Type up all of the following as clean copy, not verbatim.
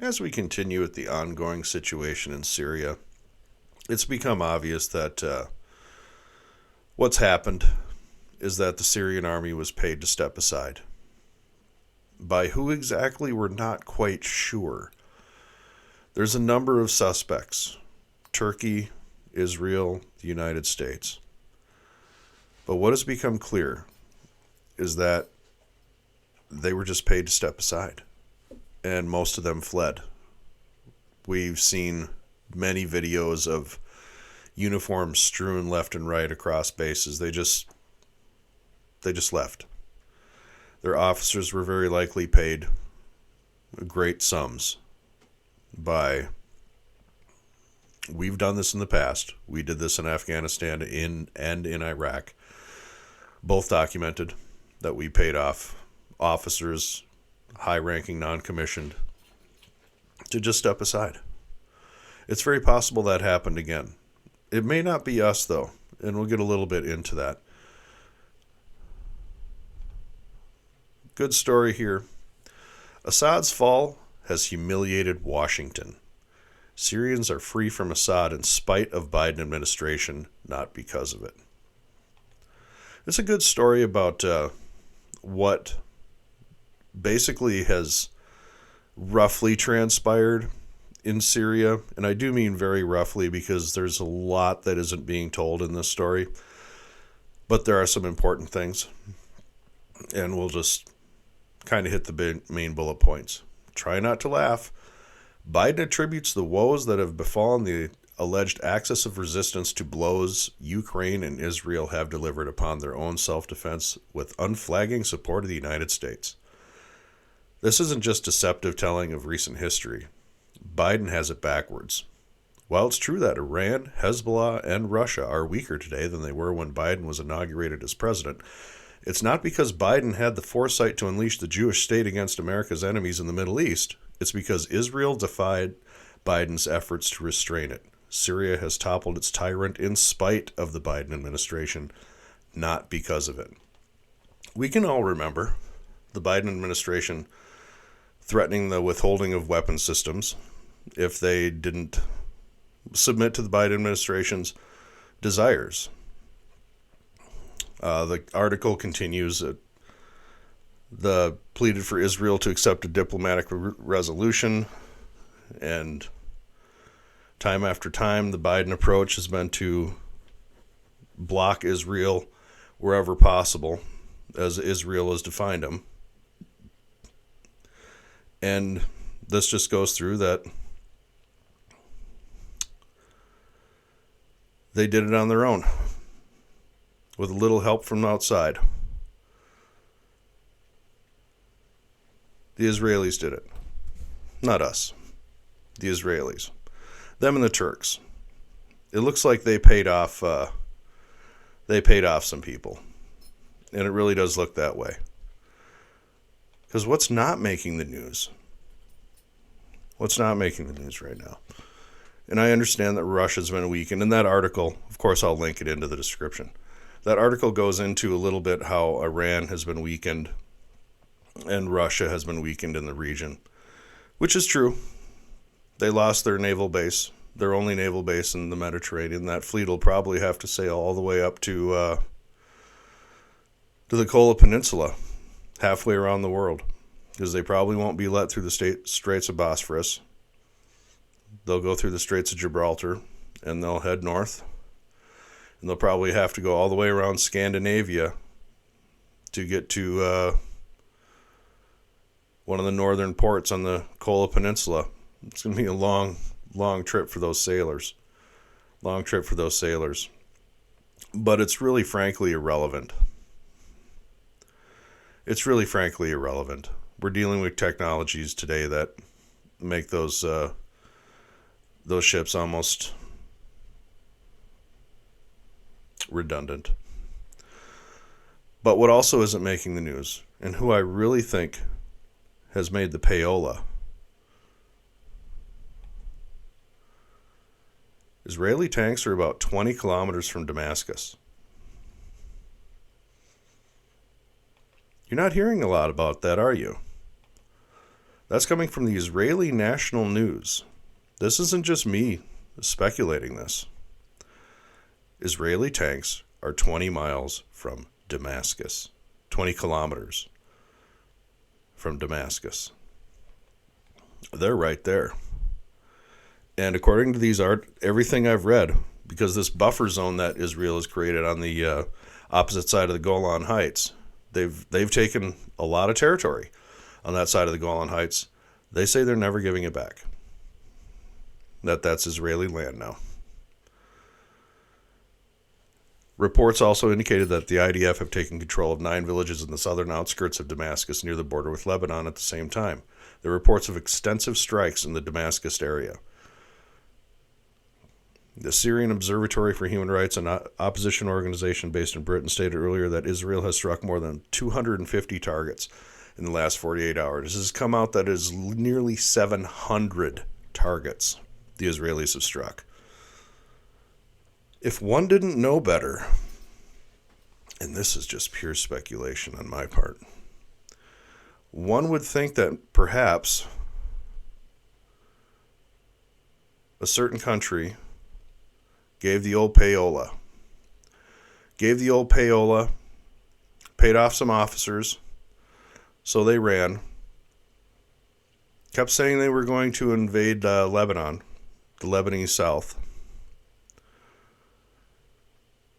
As we continue with the ongoing situation in Syria, it's become obvious that what's happened is that the Syrian army was paid to step aside. By who exactly, we're not quite sure. There's a number of suspects: Turkey, Israel, the United States. But what has become clear is that they were just paid to step aside, and most of them fled. We've seen many videos of uniforms strewn left and right across bases. They just left. Their officers were very likely paid great sums by, we've done this in the past. We did this in Afghanistan and in Iraq. Both documented that we paid off officers, high-ranking non-commissioned, to just step aside. It's very possible that happened again. It may not be us, though, and we'll get a little bit into that. Good story here. Assad's fall has humiliated Washington. Syrians are free from Assad in spite of Biden administration, not because of it. It's a good story about what basically has roughly transpired in Syria, and I do mean very roughly because there's a lot that isn't being told in this story, but there are some important things, and we'll just kind of hit the main bullet points. Try not to laugh. Biden attributes the woes that have befallen the alleged axis of resistance to blows Ukraine and Israel have delivered upon their own self-defense with unflagging support of the United States. This isn't just deceptive telling of recent history. Biden has it backwards. While it's true that Iran, Hezbollah, and Russia are weaker today than they were when Biden was inaugurated as president, it's not because Biden had the foresight to unleash the Jewish state against America's enemies in the Middle East. It's because Israel defied Biden's efforts to restrain it. Syria has toppled its tyrant in spite of the Biden administration, not because of it. We can all remember the Biden administration threatening the withholding of weapon systems if they didn't submit to the Biden administration's desires. The article continues that the pleaded for Israel to accept a diplomatic resolution, and time after time, the Biden approach has been to block Israel wherever possible, as Israel has defined them. And this just goes through that they did it on their own, with a little help from outside. The Israelis did it. Not us. The Israelis. Them and the Turks. It looks like they paid off some people. And it really does look that way. Because what's not making the news? What's not making the news right now? And I understand that Russia's been weakened. In that article, of course, I'll link it into the description. That article goes into a little bit how Iran has been weakened and Russia has been weakened in the region, which is true. They lost their naval base, their only naval base in the Mediterranean. That fleet will probably have to sail all the way up to the Kola Peninsula, halfway around the world, because they probably won't be let through the Straits of Bosphorus. They'll go through the Straits of Gibraltar, and they'll head north. And they'll probably have to go all the way around Scandinavia to get to one of the northern ports on the Kola Peninsula. It's going to be a long, long trip for those sailors. Long trip for those sailors. But it's really, frankly, irrelevant. It's really, frankly, irrelevant. We're dealing with technologies today that make those ships almost redundant. But what also isn't making the news, and who I really think has made the payola, Israeli tanks are about 20 kilometers from Damascus. You're not hearing a lot about that, are you? That's coming from the Israeli National News. This isn't just me speculating this. Israeli tanks are 20 miles from Damascus. 20 kilometers from Damascus. They're right there. And according to these everything I've read, because this buffer zone that Israel has created on the opposite side of the Golan Heights, they've taken a lot of territory on that side of the Golan Heights. They say they're never giving it back. That's Israeli land now. Reports also indicated that the IDF have taken control of 9 villages in the southern outskirts of Damascus near the border with Lebanon at the same time. There are reports of extensive strikes in the Damascus area. The Syrian Observatory for Human Rights, an opposition organization based in Britain, stated earlier that Israel has struck more than 250 targets in the last 48 hours. This has come out that is nearly 700 targets the Israelis have struck. If one didn't know better, and this is just pure speculation on my part, one would think that perhaps a certain country gave the old payola, paid off some officers, so they ran, kept saying they were going to invade Lebanon, the Lebanese South.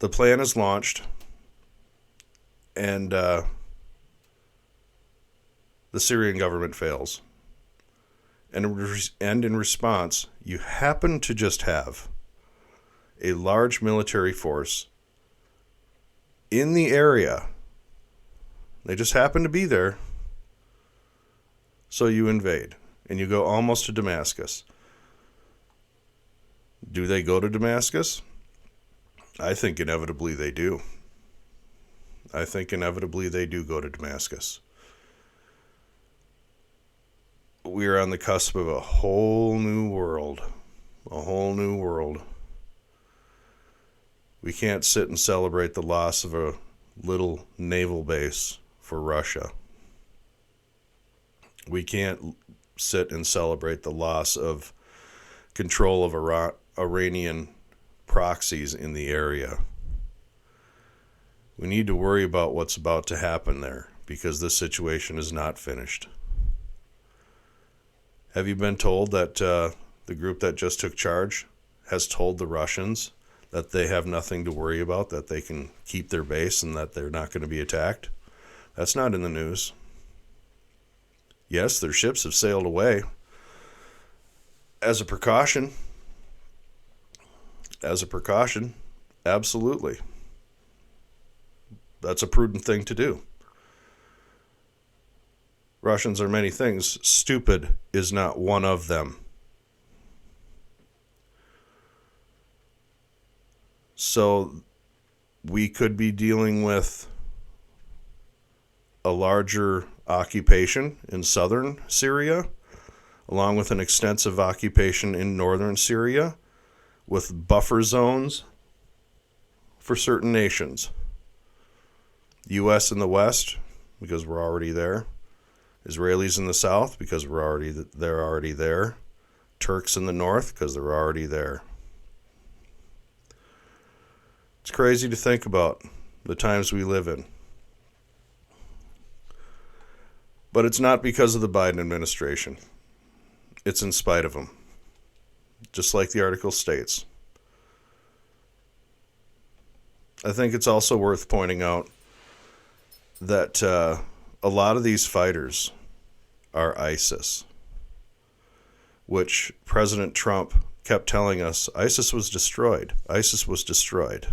The plan is launched, and the Syrian government fails. And in response, you happen to just have a large military force in the area. They just happen to be there. So you invade, and you go almost to Damascus. Do they go to Damascus? I think inevitably they do. I think inevitably they do go to Damascus. We are on the cusp of a whole new world. A whole new world. We can't sit and celebrate the loss of a little naval base for Russia. We can't sit and celebrate the loss of control of Iranian proxies in the area. We need to worry about what's about to happen there, because this situation is not finished. Have you been told that the group that just took charge has told the Russians that they have nothing to worry about, that they can keep their base and that they're not going to be attacked? That's not in the news. Yes, their ships have sailed away as a precaution. As a precaution, absolutely. That's a prudent thing to do. Russians are many things. Stupid is not one of them. So we could be dealing with a larger occupation in southern Syria, along with an extensive occupation in northern Syria, with buffer zones for certain nations. U.S. in the west, because we're already there. Israelis in the south, because they're already there. Turks in the north, because they're already there. It's crazy to think about the times we live in. But it's not because of the Biden administration. It's in spite of them. Just like the article states. I think it's also worth pointing out that a lot of these fighters are ISIS, which President Trump kept telling us ISIS was destroyed. ISIS was destroyed.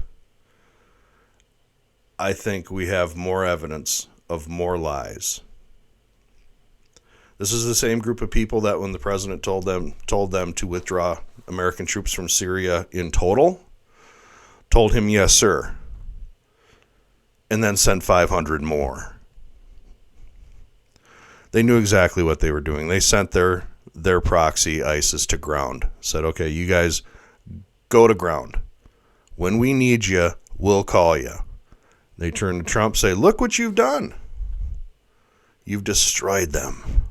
I think we have more evidence of more lies. This is the same group of people that when the president told them to withdraw American troops from Syria in total, told him yes, sir, and then sent 500 more. They knew exactly what they were doing. They sent their proxy, ISIS, to ground. Said, okay, you guys go to ground. When we need you, we'll call you. They turn to Trump, say, look what you've done. You've destroyed them.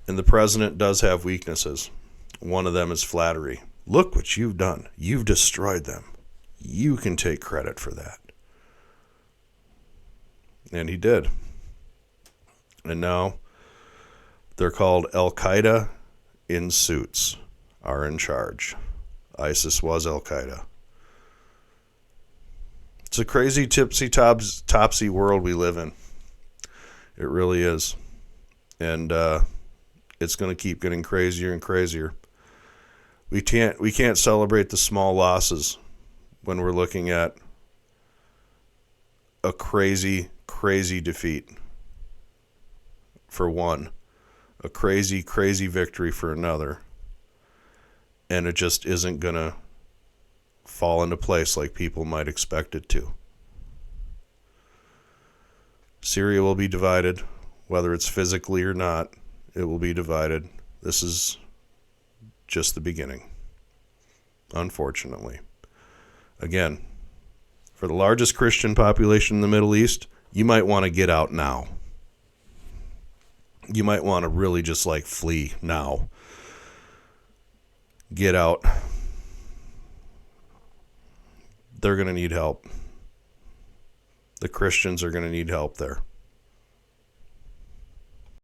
And the president does have weaknesses. One of them is flattery. Look what you've done. You've destroyed them. You can take credit for that. And he did. And now they're called Al-Qaeda in suits are in charge. ISIS was Al-Qaeda. It's a crazy tipsy-topsy world we live in. It really is. And it's going to keep getting crazier and crazier. We can't celebrate the small losses when we're looking at a crazy defeat for one, a crazy victory for another, and it just isn't going to fall into place like people might expect it to. Syria will be divided, whether it's physically or not. It will be divided. This is just the beginning, unfortunately. Again, for the largest Christian population in the Middle East, you might want to get out now. You might want to really just flee now. Get out. They're going to need help. The Christians are going to need help there.